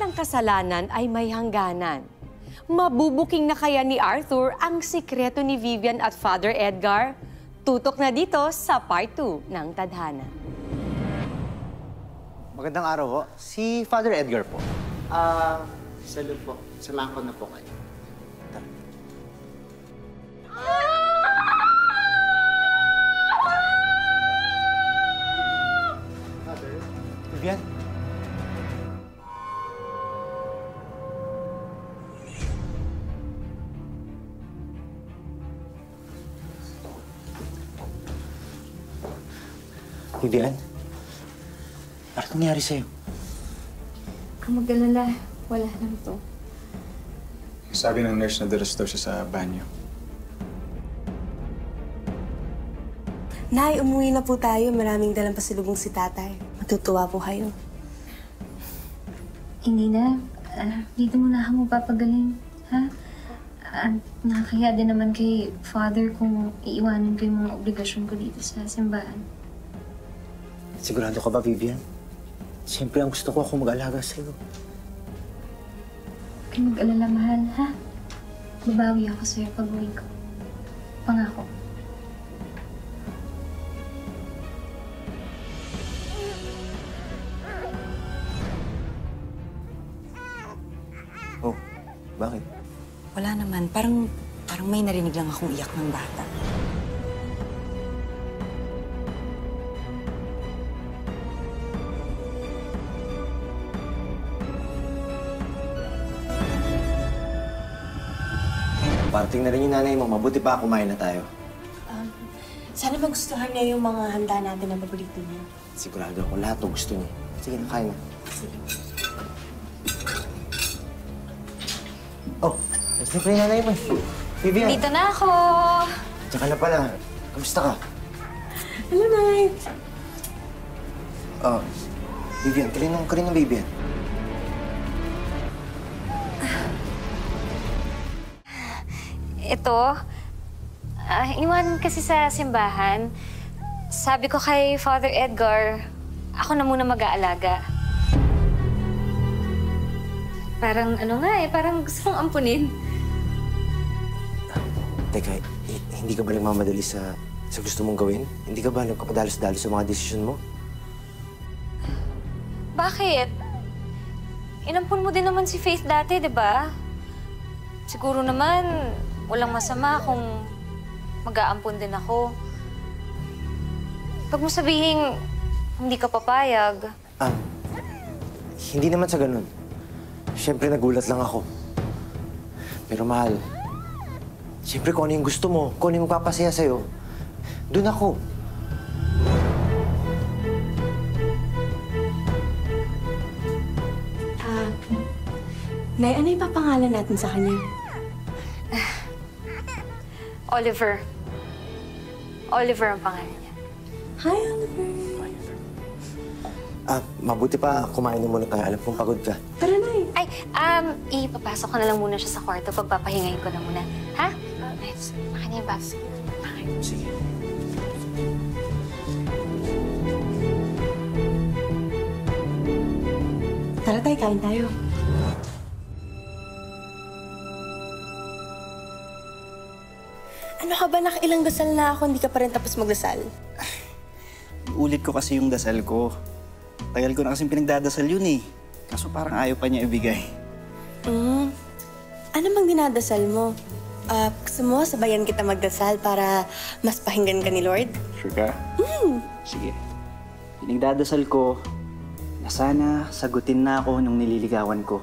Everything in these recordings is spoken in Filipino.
ng kasalanan ay may hangganan. Mabubuking na kaya ni Arthur ang sikreto ni Vivian at Father Edgar? Tutok na dito sa Part 2 ng Tadhana. Magandang araw po. Si Father Edgar po. Salud po. Samahan ko na po kayo. Father? Vivian? Vivian? Ano nangyari sa'yo? Kung mag-alala, wala lang to. Sabi ng nurse na dalas daw siya sa banyo. Nay, umuwi na po tayo. Maraming dalang pasalubong si tatay. Matutuwa po kayo. Hindi na. Dito muna ako magpapagaling. Ha? Nakakaya din naman kay Father kung iiwanan ko yung mga obligasyon ko dito sa simbahan. Sigurado ka ba, Vivian? Siyempre, ang gusto ko ako mag-alaga sa'yo. Huwag kang mag-alala, mahal, ha? Babawi ako sa'yo pag-uwi ko. Pangako. Oh, bakit? Wala naman. Parang may narinig lang akong iyak ng bata. Parating na rin yung nanay mo. Mabuti pa kumain na tayo. Sana magustuhan niya yung mga handa natin na paborito niya. Sigurado ako lahat o gusto niya. Sige, nakain na. Oh, nasa pa yung nanay mo. Vivian! Dito na ako! Tsaka na pala. Kamusta ka? Hello, Nay! Oh, Vivian, karin ng Vivian. Ito, iwanan kasi sa simbahan. Sabi ko kay Father Edgar, ako na muna mag-aalaga. Parang parang gusto kong ampunin. Teka, hindi ka ba nagmamadali sa gusto mong gawin? Hindi ka ba nagpapadalos-dalos sa mga desisyon mo? Bakit? Inampun mo din naman si Faith dati, di ba? Siguro naman, walang masama kung mag-aampon din ako. Pag mo sabihing hindi ka papayag. Hindi naman sa ganun. Siyempre, nagulat lang ako. Pero mahal, siyempre kung ano yung gusto mo, kung ano yung magpapasaya sa'yo, dun ako. Nay, ano yung papangalan natin sa kanya? Oliver. Oliver ang pangalan niya. Hi, Oliver. Mabuti pa kumain na muna tayo. Alam kong pagod ka. Tara, Nay. Ay, ipapasok ko na lang muna siya sa kwarto. Pagpapahingayin ko na muna. Ha? Nice. Maka niya yung bags. Sige. Tara, Tay, kain tayo. Ano ka ba? Nakailang dasal na ako, hindi ka pa rin tapos magdasal. Ulit ko kasi yung dasal ko. Tagal ko na kasing pinagdadasal yun eh. Kaso parang ayaw pa niya ibigay. Ano bang dinadasal mo? Gusto mo sabayan kita magdasal para mas pakinggan ka ni Lord? Sure ka? Sige. Pinagdadasal ko na sana sagutin na ako nung nililigawan ko.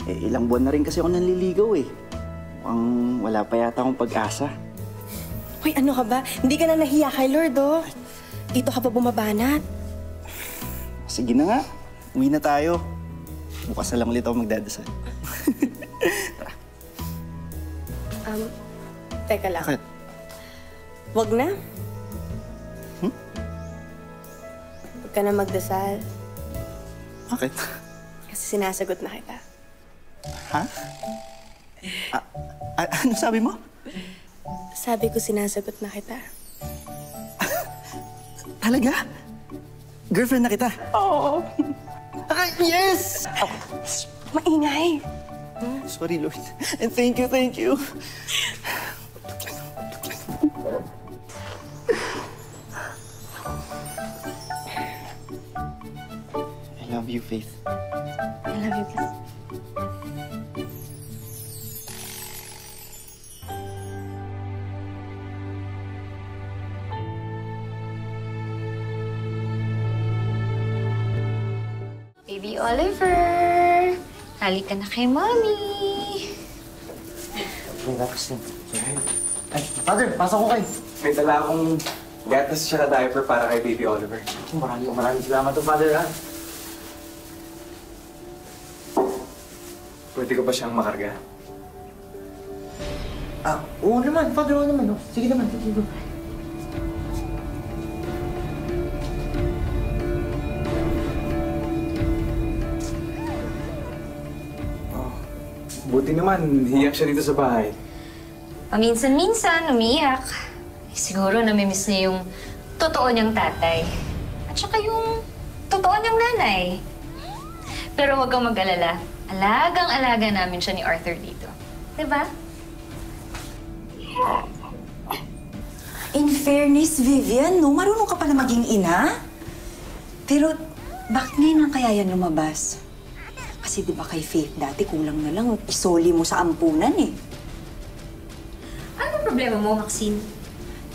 Ilang buwan na rin kasi ako nanliligaw eh. Mukhang wala pa yata akong pag-asa. Hoy, ano ka ba? Hindi ka na nahiya kay Lord, oh. Dito ka pa bumabanat. Sige na nga. Uwi na tayo. Bukas na lang ulit ako magdadasal. Tara. Teka lang. Bakit? Wag na. Huwag ka na magdasal. Bakit? Kasi sinasagot na kita. Ha? Ano sabi mo? Sabi ko sinasagot na kita. Talaga? Girlfriend na kita? Oo. Yes! Maingay. Sorry, Lord. And thank you, thank you. I love you, Faith. I love you, kiss. Baby Oliver! Halika na kay Mommy! May lakas din. Ay, Father, pasok ko kayo. May dala akong gatas siya diaper para kay Baby Oliver. Maraming salamat to, Father, ha? Pwede ko ba siyang makarga? Oo naman, Father, oo naman. Oh. Sige naman, sige. Buti naman, hiyak siya dito sa bahay. Paminsan-minsan, umiiyak. Siguro namimiss niya yung totoo niyang tatay. At saka yung totoo niyang nanay. Pero huwag kang mag-alala. Alagang-alaga namin siya ni Arthur dito. Diba? In fairness, Vivian, no? Marunong ka pala maging ina. Pero bakit ngayon lang kaya yan lumabas? Kasi di ba kay Faith dati kulang na lang isoli mo sa ampunan eh. Ano problema mo, Maxine?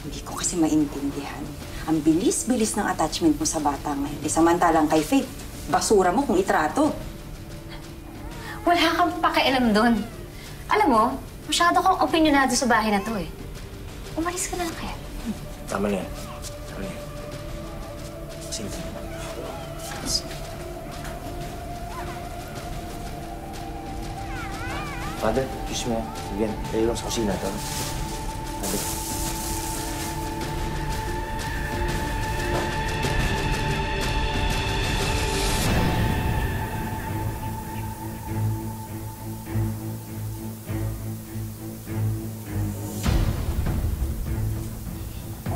Hindi ko kasi maintindihan. Ang bilis-bilis ng attachment mo sa bata ngayon. Samantalang kay Faith, basura mo kung itrato. Wala kang pakialam doon. Alam mo, masyado kang opinionado sa bahay na to eh. Umalis ka na lang kaya. Tama na yan. Tama na yan. Sige. Father, excuse me. Vivian, kayo lang sa kusina to. Father.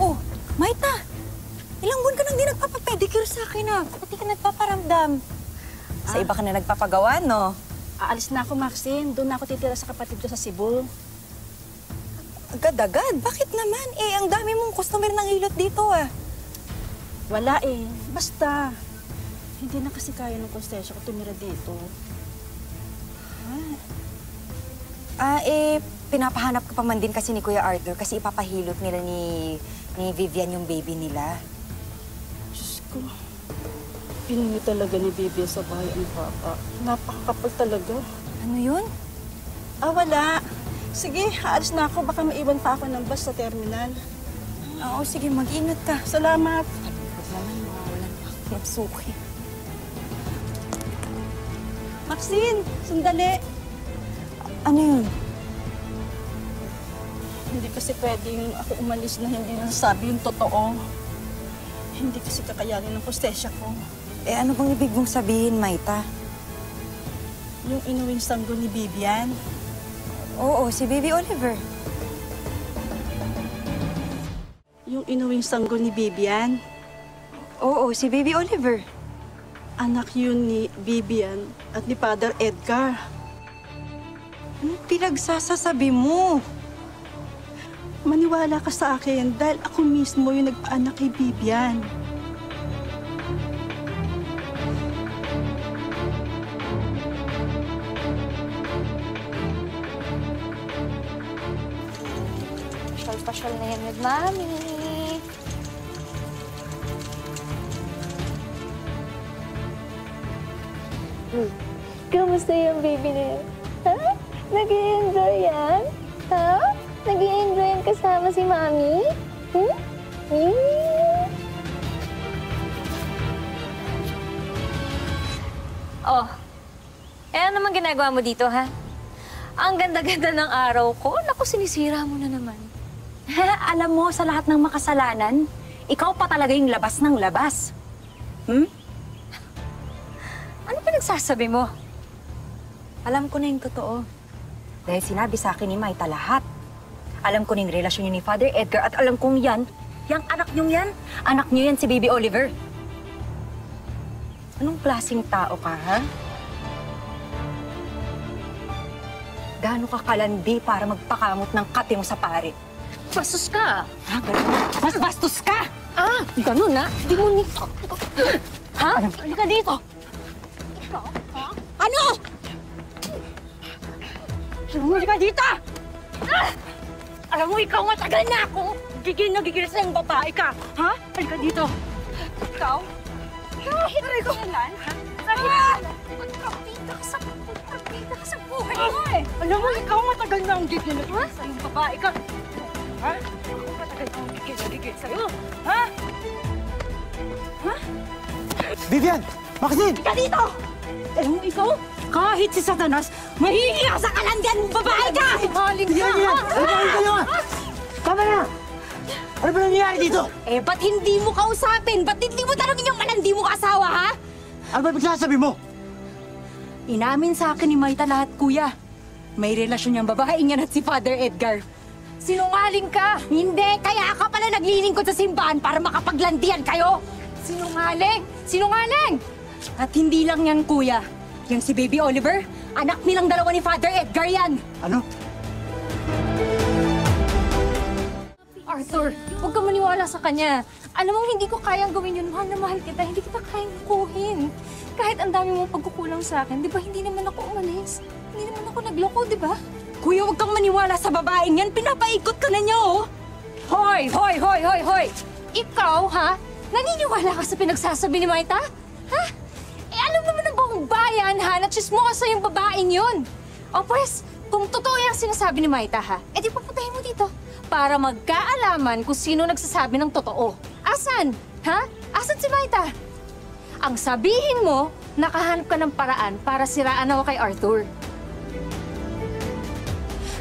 Oh, Maita! Ilang buwan ka nang di nagpapapedicure sa akin ah. Ba't di ka nagpaparamdam? Sa iba ka na nagpapagawa, no? Aalis na ako, Maxine. Doon na ako titira sa kapatid ko sa Cebu. Agad-agad? Bakit naman? Eh, ang dami mong customer ng hilot dito ah. Wala eh. Basta. Hindi na kasi kaya ng konsensya ko tumira dito. Pinapahanap ka pa man din kasi ni Kuya Arthur kasi ipapahilot nila ni Vivian yung baby nila. Diyos ko. Pinili talaga ni Bibi sa bahay ang papa. Napakakapal talaga. Ano yun? Wala. Sige, aalis na ako. Baka maiwan pa ako ng bus sa terminal. Oo, sige. Mag-ingat ka. Salamat. Huwag naman, mawawalan ako ng suki. Maxine, sandali. Ano yun? Hindi kasi pwedeng ako umalis na hindi nasasabi yung totoo. Hindi kasi kakayanin ng konsensya ko. Eh, ano bang ibig mong sabihin, Maita? Yung inuwing sanggol ni Vivian. Oo, si Baby Oliver. Yung inuwing sanggol ni Vivian. Oo, si Baby Oliver. Anak yun ni Vivian at ni Father Edgar. Ano pinagsasasabi mo? Maniwala ka sa akin dahil ako mismo yung nagpaanak kay Vivian. Pasyal na yan with Mami. Kamusta yung baby na yan? Ha? Nag-i-enjoy yan? Ha? Nag-i-enjoy yan kasama si Mami? Hmm? Oh, ano naman ginagawa mo dito, ha? Ang ganda-ganda ng araw ko. Naku, sinisira mo na naman. Alam mo, sa lahat ng makasalanan, ikaw pa talaga yung labas ng labas. Ano pinagsasabi mo? Alam ko na yung totoo. Dahil sinabi sa akin ni Maita lahat. Alam ko na yung relasyon niyo ni Father Edgar at alam kong yung anak niyo yan si Baby Oliver. Anong klaseng tao ka, ha? Gaano ka kalandi para magpakamot ng kate mo sa pare? Bastos ka! Ha? Ganun? Mas bastos ka! Ganun na? Di mo nito. Ha? Halika dito! Ano? Halika dito! Alam mo, ikaw matagal na ako! Gigil na gigil sa yung babae ka! Ha? Halika dito! Ikaw? Kahit aray ko nalan, ha? Pagpapita ka sa buhay mo eh! Alam mo, ikaw matagal na ang gigil na gigil sa yung babae ka! Ha? Ako matagal na ang gigil na gigil sa'yo! Ha? Ha? Vivian! Maxine! Halika dito! Alam mo, ikaw, kahit si Satanas, mahihiya sa kalandian mong babae ka! Maling ka! Vivian! Vivian! Kayo nga! Tama na! Ano ba nangyayari dito? Eh, ba't hindi mo kausapin? Ba't hindi mo tanongin yung malandi mo kasawa, ha? Ano ba pagsasabi mo? Inamin sa akin ni Maita lahat, kuya. May relasyon niyang babae niyan at si Father Edgar. Sinungaling ka! Hindi! Kaya ka pala naglilingkod sa simbahan para makapaglandian kayo! Sinungaling! Sinungaling! At hindi lang yan, kuya. Yang si Baby Oliver, anak nilang dalawa ni Father Edgar yan! Ano? Arthur, huwag ka maniwala sa kanya. Alam mo, hindi ko kayang gawin yun. Mahal na mahal kita. Hindi kita kayang lukuhin. Kahit ang dami mong pagkukulang sa akin, di ba hindi naman ako umalis? Hindi naman ako nagloko, di ba? Kuya, huwag kang maniwala sa babaeng yan. Pinapaikot ka na niya, oh! Hoy! Hoy! Hoy! Hoy! Hoy! Ikaw, ha? Naniniwala ka sa pinagsasabi ni Maita? Ha? Eh, alam naman ng buong bayan, ha? Natsismosa yung babaeng yun. O pues, kung totoo yung sinasabi ni Maita, ha? Eh, di papuntahin mo dito para magkaalaman kung sino nagsasabi ng totoo. Asan? Ha? Asan si Maita? Ang sabihin mo, nakahanap ka ng paraan para siraan ako kay Arthur.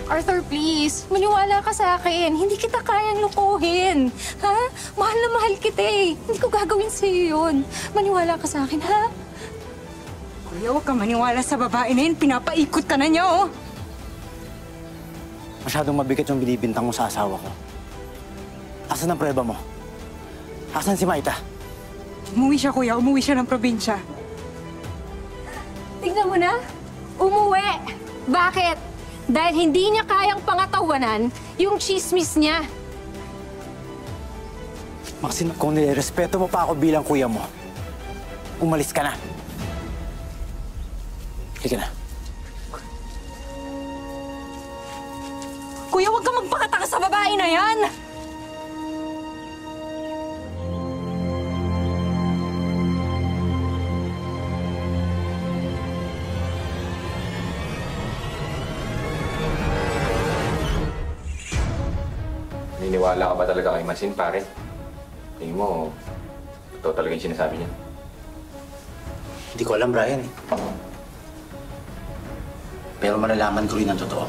Arthur, please. Maniwala ka sa akin. Hindi kita kayang lukuhin. Ha? Mahal na mahal kita eh. Hindi ko gagawin sa'yo yun. Maniwala ka sa akin, ha? Kuya, huwag kang maniwala sa babae na yun. Pinapaikot ka na niya, oh! Masyadong mabigat yung binibintang mo sa asawa ko. Asan ang prueba mo? Asan si Maita? Umuwi siya, kuya. Umuwi siya ng probinsya. Tignan mo na. Umuwi. Bakit? Dahil hindi niya kayang pangatawanan yung chismis niya. Maxine, kung nilerespeto mo pa ako bilang kuya mo, umalis ka na. Halika na. Kuya, huwag kang magpakataka sa babae na yan! Naniniwala ka ba talaga kay Maxine, pare? Tingin mo, totoo talaga yung sinasabi niya. Hindi ko alam, Brian eh. Pero malalaman ko rin ang totoo.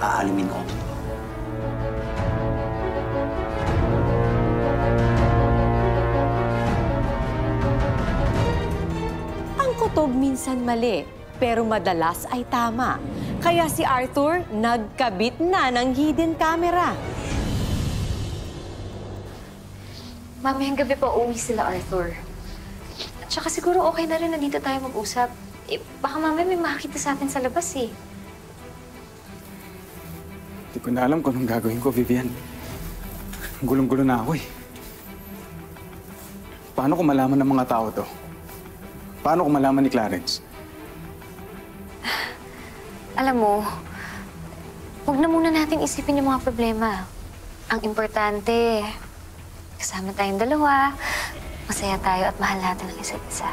Aalimin ko ang totoo. Ang kutob minsan mali, pero madalas ay tama. Kaya si Arthur nagkabit na ng hidden camera. Mamayang gabi pa uwi sila, Arthur. At saka siguro okay na rin na dito tayo mag-usap. Eh, baka mamaya may makakita sa atin sa labas eh. Hindi ko na alam kung anong gagawin ko, Vivian. Gulong-gulo na ako eh. Paano ko malaman ng mga tao to? Paano ko malaman ni Clarence? Alam mo, huwag na muna natin isipin yung mga problema. Ang importante, kasama tayong dalawa, masaya tayo at mahal natin ang isa't isa.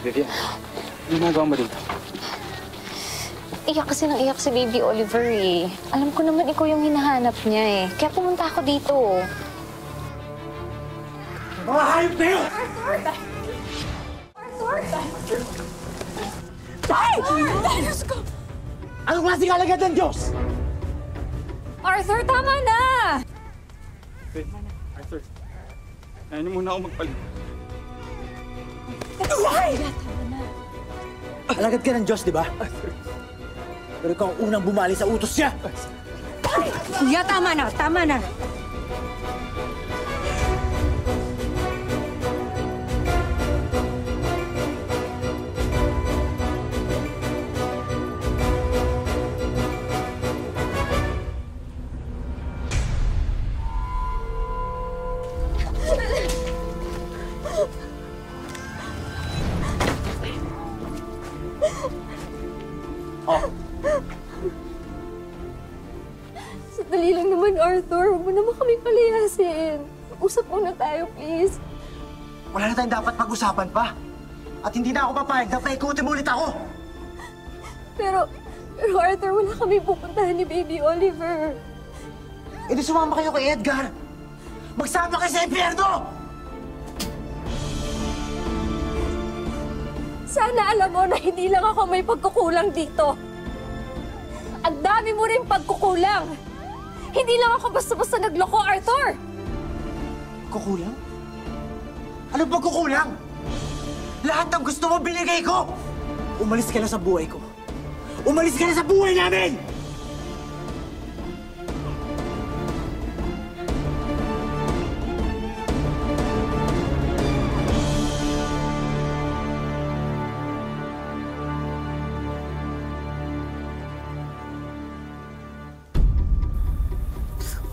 Vivian, ano ginagawa mo dito? Iyak kasi nang iyak si Baby Oliver eh. Alam ko naman ikaw yung hinahanap niya eh. Kaya pumunta ako dito. Mga hayop kayo! Anong klaseng alagad ng Diyos? Arthur, tama na! Wait, Arthur. Ayaw muna ako magpalit. Alagad ka ng Diyos, di ba? Pero ikaw ang unang bumali sa utos niya! Kuya, tama na! Tama na! Sandali lang naman, Arthur. Huwag mo naman kami palayasin. Usap muna tayo, please. Wala na tayong dapat pag-usapan pa. At hindi na ako papayag na paikutin mo ulit ako! Pero Arthur, wala kami pupuntahan ni Baby Oliver. E di sumama kayo kay Edgar! Magsama kayo sa impyerno! Sana alam mo na hindi lang ako may pagkukulang dito. Ang dami mo rin pagkukulang. Hindi lang ako basta-basta nagloko, Arthur! Kukulang? Anong pagkukulang? Lahat ng gusto mo binigay ko! Umalis ka na sa buhay ko. Umalis ka na sa buhay namin!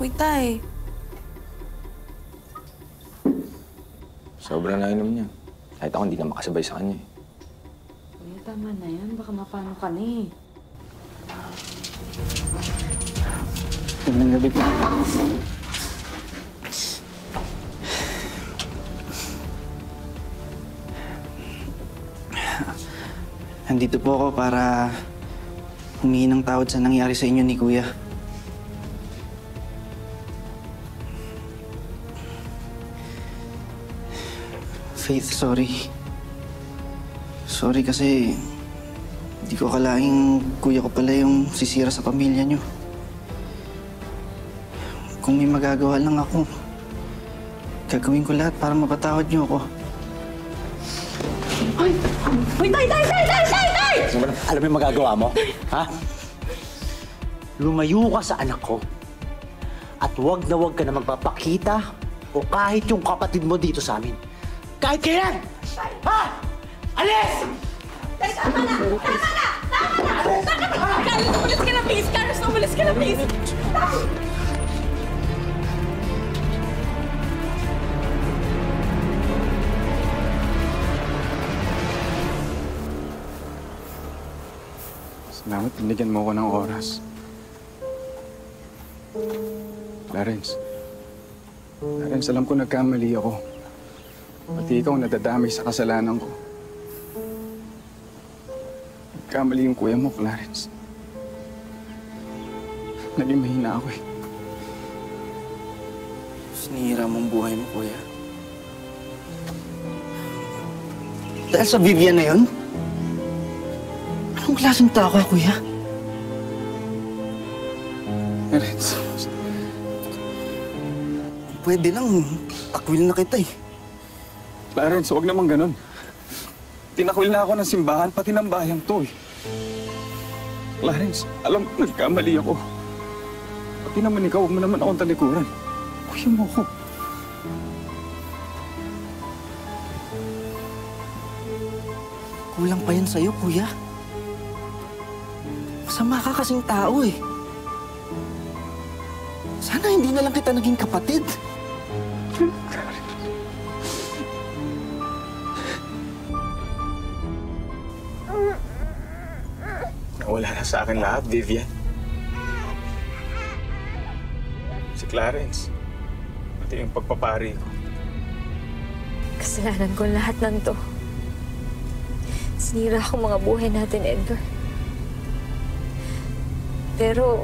Uy, Tay. Sobrang nainom niya. Kahit ako hindi na makasabay sa kanya eh. Kuya, tama na yan. Baka mapano ka na eh. Magandang gabi po. Nandito po ako para humingi ng tawad sa nangyari sa inyo ni Kuya. Faith, sorry. Sorry kasi hindi ko akalaing kuya ko pala yung sisira sa pamilya niyo. Kung may magagawa lang ako, gagawin ko lahat para mapatawad niyo ako. Ay! Uy, Tay! Alam mo yung magagawa mo? Ha? Lumayo ka sa anak ko. At huwag ka na magpapakita o kahit yung kapatid mo dito sa amin. Kahit kailan! Ha? Alis! Tama na! Carlos, umalis ka na, please! Carlos, umalis ka na, please! Salamat, binigyan mo ako ng oras. Clarence, alam ko nagkamali ako. Pati ikaw nadadamay sa kasalanan ko. Nagkamali yung kuya mo, Clarence. Naging mahina ako eh. Sinira mong buhay mo, Kuya. Dahil sa Vivian na yun? Anong klaseng tao ka, Kuya? Clarence. Pwede lang, takwil na kita eh. Clarence, huwag naman ganun. Tinakwil na ako ng simbahan, pati ng bayang to eh. Clarence, alam ko nagkamali ako. Pati naman ikaw, huwag mo naman akong talikuran. Kuya mo ako. Kulang pa yan sa'yo, Kuya. Masama ka kasing tao eh. Sana hindi na lang kita naging kapatid. Nawala na sa akin lahat, Vivian. Si Clarence. Pati yung pagpapari ko. Kasalanan ko lahat ng to. Sinira ko mga buhay natin, Edgar. Pero,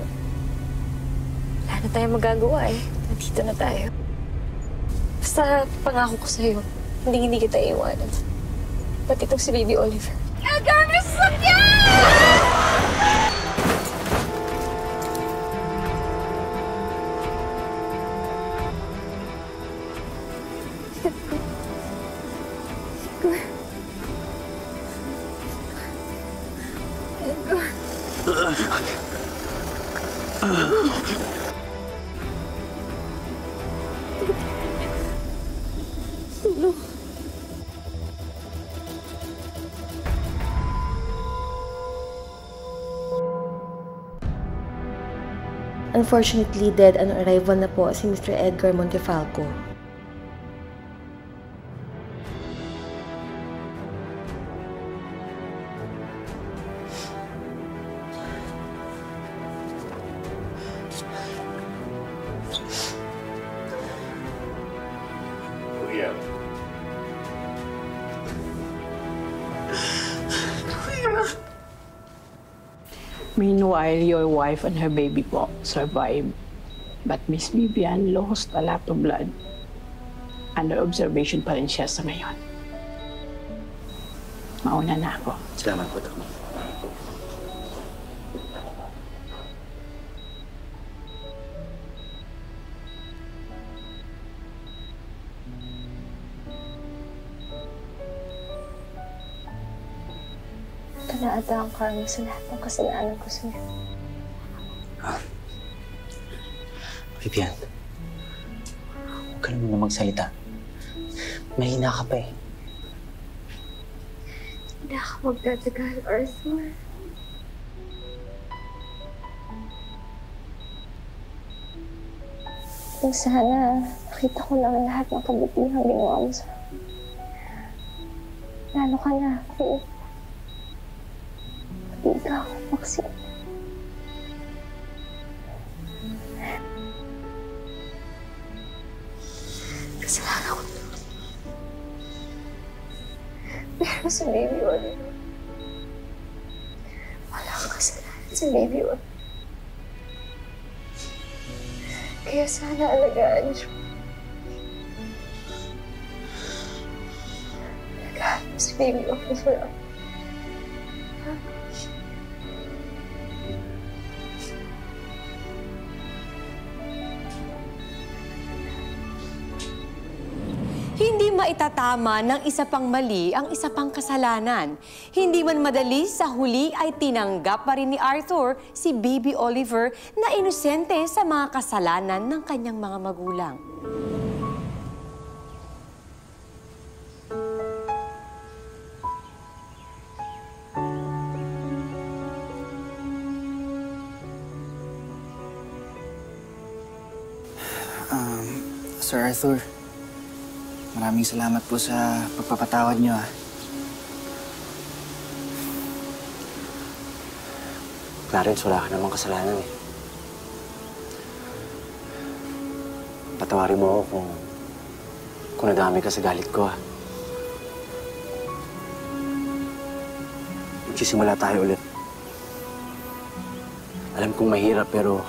wala na tayong magagawa eh. Nandito na tayo. Basta pangako ko sa'yo, hindi kita iiwanan. Pati itong si Baby Oliver. Edgar, may sasakyan! Unfortunately, dead on arrival na po si Mr. Edgar Montefalco. Kuya. Meanwhile, your wife and her baby po survived. But Miss Vivian lost a lot of blood. Under observation pa rin siya sa ngayon. Mauna na ako. Salamat po, Dok. Ito na ata ang karma sa lahat ng kasalanan ko sa'yo. Vivian, huwag ka na muna magsalita. Mahina ka pa eh. Hindi ako magtatagal, Arthur. Kung sana nakita ko lang lahat ng kabutihang ginawa mo sa akin. Lalo ka na, Faith. Pati ikaw, Maxine. Kasalanan ko to. Pero si Baby Oliver, wala kang kasalanan si Baby Oliver. Kaya sana alagaan siya. Alagaan mo si Baby Oliver. Hindi maitatama ng isa pang mali ang isa pang kasalanan. Hindi man madali, sa huli ay tinanggap pa rin ni Arthur si Baby Oliver na inosente sa mga kasalanan ng kanyang mga magulang. Sir Arthur, maraming salamat po sa pagpapatawad niyo, Clarence, wala ka namang kasalanan eh. Patawarin mo ako kung nadami ka sa galit ko, Magsisimula tayo ulit. Alam kong mahirap pero